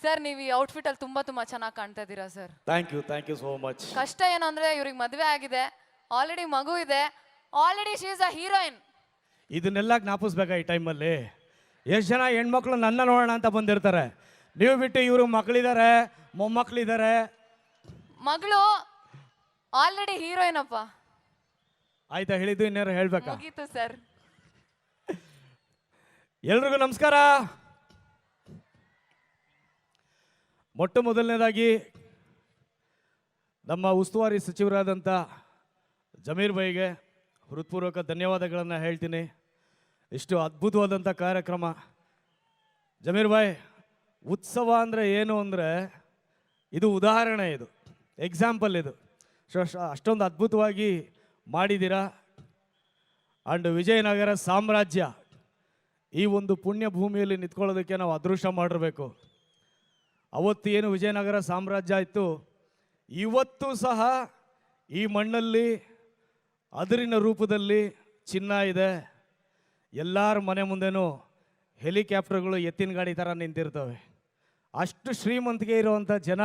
Sir ನೀವು ಈ outfit ಅಲ್ಲಿ ತುಂಬಾ ಚೆನ್ನಾಗಿ ಕಾಣ್ತಾ ಇದ್ದೀರಾ sir. Thank you so much. ಕಷ್ಟ ಏನು ಅಂದ್ರೆ ಇವ್ರಿಗೆ ಮದುವೆ ಆಗಿದೆ, ಆಲ್ರೆಡಿ ಮಗು ಇದೆ, already she is a heroine. ಇದನ್ನೆಲ್ಲ ಜ್ಞಾಪಿಸ್ಬೇಕಾ ಈ ಟೈಮಲ್ಲಿ? ಎಷ್ಟು ಜನ ಹೆಣ್ಮಕ್ಳು ನನ್ನ ನೋಡೋಣ ಅಂತ ಬಂದಿರ್ತಾರೆ, ನೀವು ಬಿಟ್ಟು ಇವರು ಮಕ್ಕಳಿದ್ದಾರೆ, ಮೊಮ್ಮಕ್ಕಳಿದ್ದಾರೆ. ಮಗಳು ಆಲ್ರೆಡಿ ಹೀರೋಯಿನ್ ಅಪ್ಪ. ಆಯ್ತಾ ಹೇಳಿದ್ದು, ಇನ್ಯಾರು ಹೇಳ್ಬೇಕಾ? ಮುಗೀತು ಸರ್. ಎಲ್ರಿಗೂ ನಮಸ್ಕಾರ. ಮೊಟ್ಟ ಮೊದಲನೇದಾಗಿ ನಮ್ಮ ಉಸ್ತುವಾರಿ ಸಚಿವರಾದಂಥ ಜಮೀರ್ ಭಾಯಿಗೆ ಹೃತ್ಪೂರ್ವಕ ಧನ್ಯವಾದಗಳನ್ನು ಹೇಳ್ತೀನಿ. ಇಷ್ಟು ಅದ್ಭುತವಾದಂಥ ಕಾರ್ಯಕ್ರಮ. ಜಮೀರ್ ಭಾಯ್, ಉತ್ಸವ ಅಂದರೆ ಏನು ಅಂದರೆ ಇದು ಉದಾಹರಣೆ, ಇದು ಎಕ್ಸಾಂಪಲ್, ಇದು ಅಷ್ಟೊಂದು ಅದ್ಭುತವಾಗಿ ಮಾಡಿದ್ದೀರಾ. ಆ್ಯಂಡ್ ವಿಜಯನಗರ ಸಾಮ್ರಾಜ್ಯ ಈ ಒಂದು ಪುಣ್ಯ ಭೂಮಿಯಲ್ಲಿ ನಿಂತ್ಕೊಳ್ಳೋದಕ್ಕೆ ನಾವು ಅದೃಷ್ಟ ಮಾಡಿರಬೇಕು. ಅವತ್ತು ಏನು ವಿಜಯನಗರ ಸಾಮ್ರಾಜ್ಯ ಇತ್ತು, ಇವತ್ತು ಸಹ ಈ ಮಣ್ಣಲ್ಲಿ ಅದರಿನ ರೂಪದಲ್ಲಿ ಚಿನ್ನ ಇದೆ. ಎಲ್ಲರ ಮನೆ ಮುಂದೆನೂ ಹೆಲಿಕಾಪ್ಟರ್ಗಳು ಎತ್ತಿನ ಗಾಡಿ ಥರ ನಿಂತಿರ್ತವೆ. ಅಷ್ಟು ಶ್ರೀಮಂತಿಕೆ ಇರುವಂಥ ಜನ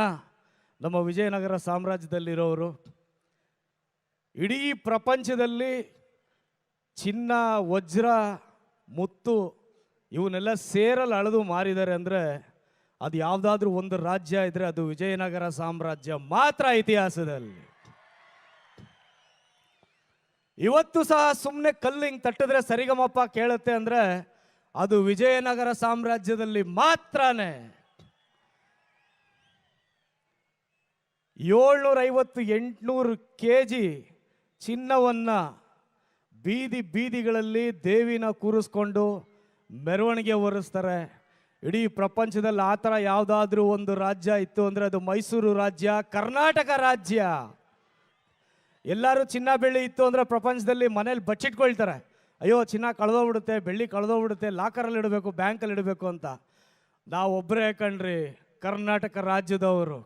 ನಮ್ಮ ವಿಜಯನಗರ ಸಾಮ್ರಾಜ್ಯದಲ್ಲಿರೋರು. ಇಡೀ ಪ್ರಪಂಚದಲ್ಲಿ ಚಿನ್ನ, ವಜ್ರ, ಮುತ್ತು ಇವನ್ನೆಲ್ಲ ಸೇರಲು ಅಳೆದು ಮಾರಿದ್ದಾರೆ ಅಂದರೆ ಅದು ಯಾವುದಾದ್ರೂ ಒಂದು ರಾಜ್ಯ ಇದ್ದರೆ ಅದು ವಿಜಯನಗರ ಸಾಮ್ರಾಜ್ಯ ಮಾತ್ರ ಇತಿಹಾಸದಲ್ಲಿ. ಇವತ್ತು ಸಹ ಸುಮ್ಮನೆ ಕಲ್ಲು ಹಿಂಗೆ ತಟ್ಟಿದ್ರೆ ಸರಿಗಮಪ್ಪ ಕೇಳುತ್ತೆ ಅಂದರೆ ಅದು ವಿಜಯನಗರ ಸಾಮ್ರಾಜ್ಯದಲ್ಲಿ ಮಾತ್ರನೇ. 750-800 kg ಚಿನ್ನವನ್ನು ಬೀದಿಗಳಲ್ಲಿ ದೇವಿನ ಕೂರಿಸ್ಕೊಂಡು ಮೆರವಣಿಗೆ ಹೊರಿಸ್ತಾರೆ. ಇಡೀ ಪ್ರಪಂಚದಲ್ಲಿ ಆ ಥರ ಯಾವುದಾದ್ರೂ ಒಂದು ರಾಜ್ಯ ಇತ್ತು ಅಂದರೆ ಅದು ಮೈಸೂರು ರಾಜ್ಯ, ಕರ್ನಾಟಕ ರಾಜ್ಯ. ಎಲ್ಲರೂ ಚಿನ್ನ ಬೆಳ್ಳಿ ಇತ್ತು ಅಂದರೆ ಪ್ರಪಂಚದಲ್ಲಿ ಮನೇಲಿ ಬಚ್ಚಿಟ್ಕೊಳ್ತಾರೆ. ಅಯ್ಯೋ ಚಿನ್ನ ಕಳೆದೋಗ್ಬಿಡುತ್ತೆ, ಬೆಳ್ಳಿ ಕಳೆದೋಗ್ಬಿಡುತ್ತೆ, ಲಾಕರಲ್ಲಿ ಇಡಬೇಕು, ಬ್ಯಾಂಕಲ್ಲಿ ಇಡಬೇಕು ಅಂತ. ನಾವೊಬ್ಬರೇ ಕಣ್ರಿ ಕರ್ನಾಟಕ ರಾಜ್ಯದವರು.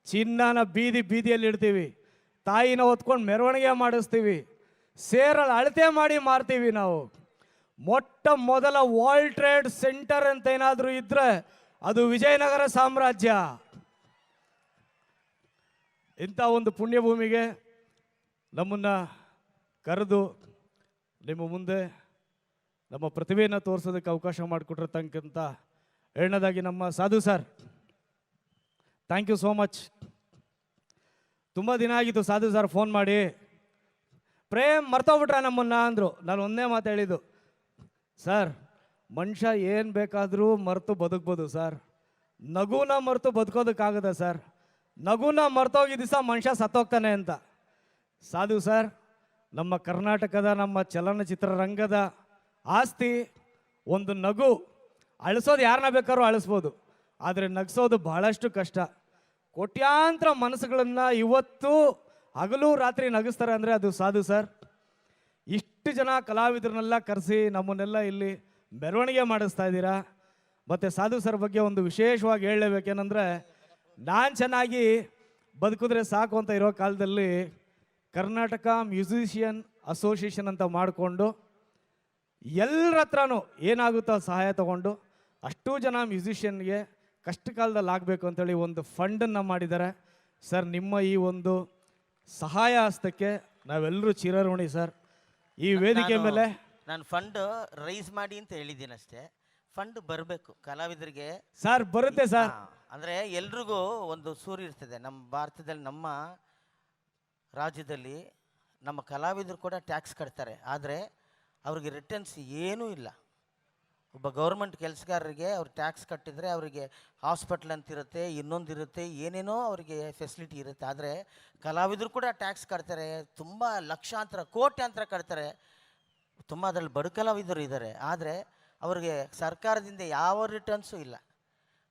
ಚಿನ್ನನ ಬೀದಿಯಲ್ಲಿ ಇಡ್ತೀವಿ, ತಾಯಿನ ಹೊತ್ಕೊಂಡು ಮೆರವಣಿಗೆ ಮಾಡಿಸ್ತೀವಿ, ಸೇರಲ್ಲಿ ಅಳತೆ ಮಾಡಿ ಮಾರ್ತೀವಿ ನಾವು. ಮೊಟ್ಟ ಮೊದಲ ವರ್ಲ್ಡ್ ಟ್ರೇಡ್ ಸೆಂಟರ್ ಅಂತ ಏನಾದರೂ ಇದ್ರೆ ಅದು ವಿಜಯನಗರ ಸಾಮ್ರಾಜ್ಯ. ಇಂಥ ಒಂದು ಪುಣ್ಯಭೂಮಿಗೆ ನಮ್ಮನ್ನು ಕರೆದು ನಿಮ್ಮ ಮುಂದೆ ನಮ್ಮ ಪ್ರತಿಭೆಯನ್ನು ತೋರಿಸೋದಕ್ಕೆ ಅವಕಾಶ ಮಾಡಿಕೊಟ್ಟಿರ್ತಕ್ಕಂಥ ಎರಡನೇದಾಗಿ ನಮ್ಮ Sadhu sir, thank you so much. ತುಂಬ ದಿನ ಆಗಿತ್ತು ಸಾಧು ಸರ್ ಫೋನ್ ಮಾಡಿ, ಪ್ರೇಮ್ ಮರ್ತೋಗ್ಬಿಟ್ರೆ ನಮ್ಮನ್ನು ಅಂದರು. ನಾನು ಒಂದೇ ಮಾತು ಹೇಳಿದ್ದು, ಸರ್ ಮನುಷ್ಯ ಏನು ಬೇಕಾದರೂ ಮರೆತು ಬದುಕ್ಬೋದು ಸರ್, ನಗುನ ಮರೆತು ಬದುಕೋದಕ್ಕಾಗದ ಸರ್, ನಗುನ ಮರ್ತೋಗಿದ್ದ ದಿವಸ ಮನುಷ್ಯ ಸತ್ತೋಗ್ತಾನೆ ಅಂತ. ಸಾಧು ಸರ್ ನಮ್ಮ ಕರ್ನಾಟಕದ, ನಮ್ಮ ಚಲನಚಿತ್ರರಂಗದ ಆಸ್ತಿ. ಒಂದು ನಗು ಅಳಿಸೋದು ಯಾರನ್ನ ಬೇಕಾದ್ರೂ ಅಳಿಸ್ಬೋದು, ಆದರೆ ನಗಿಸೋದು ಬಹಳಷ್ಟು ಕಷ್ಟ. ಕೋಟ್ಯಾಂತರ ಮನಸ್ಸುಗಳನ್ನು ಇವತ್ತು ಹಗಲು ರಾತ್ರಿ ನಗಿಸ್ತಾರೆ ಅಂದರೆ ಅದು ಸಾಧು ಸರ್. ಇಷ್ಟು ಜನ ಕಲಾವಿದರನ್ನೆಲ್ಲ ಕರೆಸಿ ನಮ್ಮನ್ನೆಲ್ಲ ಇಲ್ಲಿ ಮೆರವಣಿಗೆ ಮಾಡಿಸ್ತಾ ಇದ್ದೀರಾ. ಮತ್ತು ಸಾಧು ಸರ್ ಬಗ್ಗೆ ಒಂದು ವಿಶೇಷವಾಗಿ ಹೇಳಲೇಬೇಕೇನೆಂದರೆ, ನಾನು ಚೆನ್ನಾಗಿ ಬದುಕಿದ್ರೆ ಸಾಕು ಅಂತ ಇರೋ ಕಾಲದಲ್ಲಿ ಕರ್ನಾಟಕ ಮ್ಯೂಸಿಷಿಯನ್ ಅಸೋಸಿಯೇಷನ್ ಅಂತ ಮಾಡಿಕೊಂಡು ಎಲ್ಲರ ಹತ್ರನೂ ಏನಾಗುತ್ತೋ ಸಹಾಯ ತಗೊಂಡು ಅಷ್ಟೂ ಜನ ಮ್ಯೂಸಿಷಿಯನ್ಗೆ ಕಷ್ಟ ಕಾಲದಲ್ಲಿ ಆಗಬೇಕು ಅಂತೇಳಿ ಒಂದು ಫಂಡನ್ನು ಮಾಡಿದ್ದಾರೆ. ಸರ್ ನಿಮ್ಮ ಈ ಒಂದು ಸಹಾಯ ಹಸ್ತಕ್ಕೆ ನಾವೆಲ್ಲರೂ ಚಿರಋಣಿ ಸರ್. ಈ ವೇದಿಕೆ ಮೇಲೆ ನಾನು ಫಂಡ್ ರೈಸ್ ಮಾಡಿ ಅಂತ ಹೇಳಿದ್ದೀನಿ ಅಷ್ಟೇ. ಫಂಡ್ ಬರಬೇಕು ಕಲಾವಿದರಿಗೆ ಸರ್, ಬರುತ್ತೆ ಸರ್. ಅಂದರೆ ಎಲ್ರಿಗೂ ಒಂದು ಸೂರು ಇರ್ತದೆ. ನಮ್ಮ ಭಾರತದಲ್ಲಿ, ನಮ್ಮ ರಾಜ್ಯದಲ್ಲಿ ನಮ್ಮ ಕಲಾವಿದರು ಕೂಡ ಟ್ಯಾಕ್ಸ್ ಕಟ್ತಾರೆ, ಆದರೆ ಅವ್ರಿಗೆ ರಿಟರ್ನ್ಸ್ ಏನೂ ಇಲ್ಲ. ಒಬ್ಬ ಗೌರ್ಮೆಂಟ್ ಕೆಲಸಗಾರರಿಗೆ ಅವ್ರು ಟ್ಯಾಕ್ಸ್ ಕಟ್ಟಿದರೆ ಅವರಿಗೆ ಹಾಸ್ಪಿಟ್ಲ್ ಅಂತಿರುತ್ತೆ, ಇನ್ನೊಂದಿರುತ್ತೆ, ಏನೇನೋ ಅವರಿಗೆ ಫೆಸಿಲಿಟಿ ಇರುತ್ತೆ. ಆದರೆ ಕಲಾವಿದರು ಕೂಡ ಟ್ಯಾಕ್ಸ್ ಕಟ್ತಾರೆ, ತುಂಬ ಲಕ್ಷಾಂತರ ಕೋಟ್ಯಾಂತರ ಕಟ್ತಾರೆ. ತುಂಬ ಅದರಲ್ಲಿ ಬಡ ಕಲಾವಿದರು ಇದ್ದಾರೆ, ಆದರೆ ಅವ್ರಿಗೆ ಸರ್ಕಾರದಿಂದ ಯಾವ ರಿಟರ್ನ್ಸು ಇಲ್ಲ.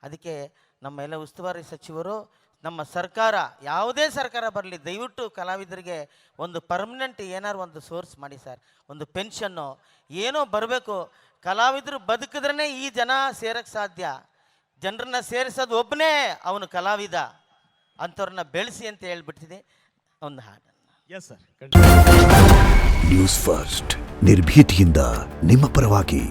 ಅದಕ್ಕೆ ನಮ್ಮ ಎಲ್ಲ ಉಸ್ತುವಾರಿ ಸಚಿವರು, ನಮ್ಮ ಸರ್ಕಾರ, ಯಾವುದೇ ಸರ್ಕಾರ ಬರಲಿ, ದಯವಿಟ್ಟು ಕಲಾವಿದರಿಗೆ ಒಂದು ಪರ್ಮನೆಂಟ್ ಏನಾರು ಒಂದು ಸೋರ್ಸ್ ಮಾಡಿ ಸರ್. ಒಂದು ಪೆನ್ಷನ್ನು ಏನೋ ಬರಬೇಕು. ಕಲಾವಿದರು ಬದುಕಿದ್ರೇ ಈ ಜನ ಸೇರಕ್ಕೆ ಸಾಧ್ಯ. ಜನರನ್ನ ಸೇರಿಸೋದು ಒಬ್ಬನೇ ಅವನು ಕಲಾವಿದ. ಅಂಥವ್ರನ್ನ ಬೆಳೆಸಿ ಅಂತ ಹೇಳ್ಬಿಡ್ತೀನಿ. ಒಂದು ಹಾಡು. Yes sir. ನ್ಯೂಸ್ ಫಸ್ಟ್, ನಿರ್ಭೀತಿಯಿಂದ ನಿಮ್ಮ ಪರವಾಗಿ.